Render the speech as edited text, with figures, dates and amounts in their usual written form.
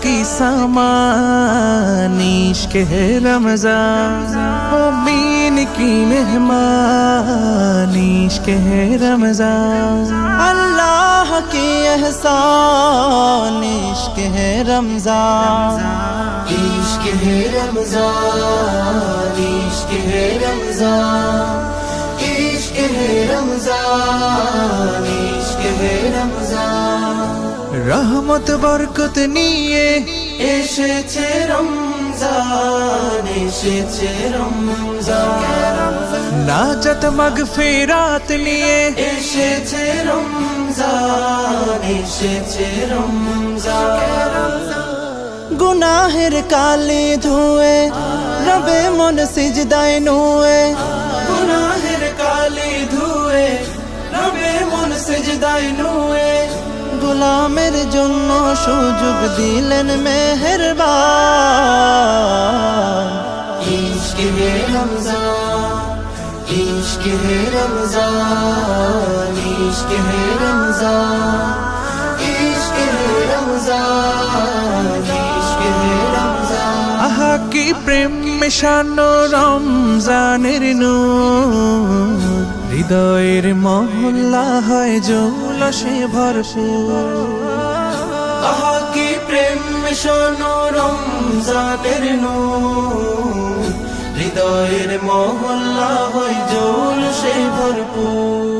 की सामान इश्क है रमज़ान, मोमिन की मेहमान इश्क है रमज़ान, अल्लाह की एहसान इश्क है रमज़ान, इश्क है रमज़ान, इश्क है रमज़ान, इश्क है रमज़ान, इश्क है रमज़ान। रहमत बरकत निये एसेছে রমজান, এসেছে রমজান, নাজাত মাগফিরাত নিয়ে এসেছে রমজান, এসেছে রমজান। গুনাহের কালি ধুয়ে রবে মন সিজদায় নুয়ে, গুনাহের কালি ধুয়ে রবে মন সিজদায় নুয়ে, গোলামের জন্য সুযোগ দিলেন মেহেরবান। ইশক হে রমজান, ইশক হে রমজান, ইশক হে রমজান, ইশক হে রমজান, ইশক হে রমজান। আহা কি প্রেম মেশানো রমজানের নূর, হৃদয়ের মহল্লা হয় জৌলসে ভরপুর। আহা কি প্রেম মেশানো রমজানের নূর, হৃদয়ের মহল্লা হয় জৌলসে ভরপুর।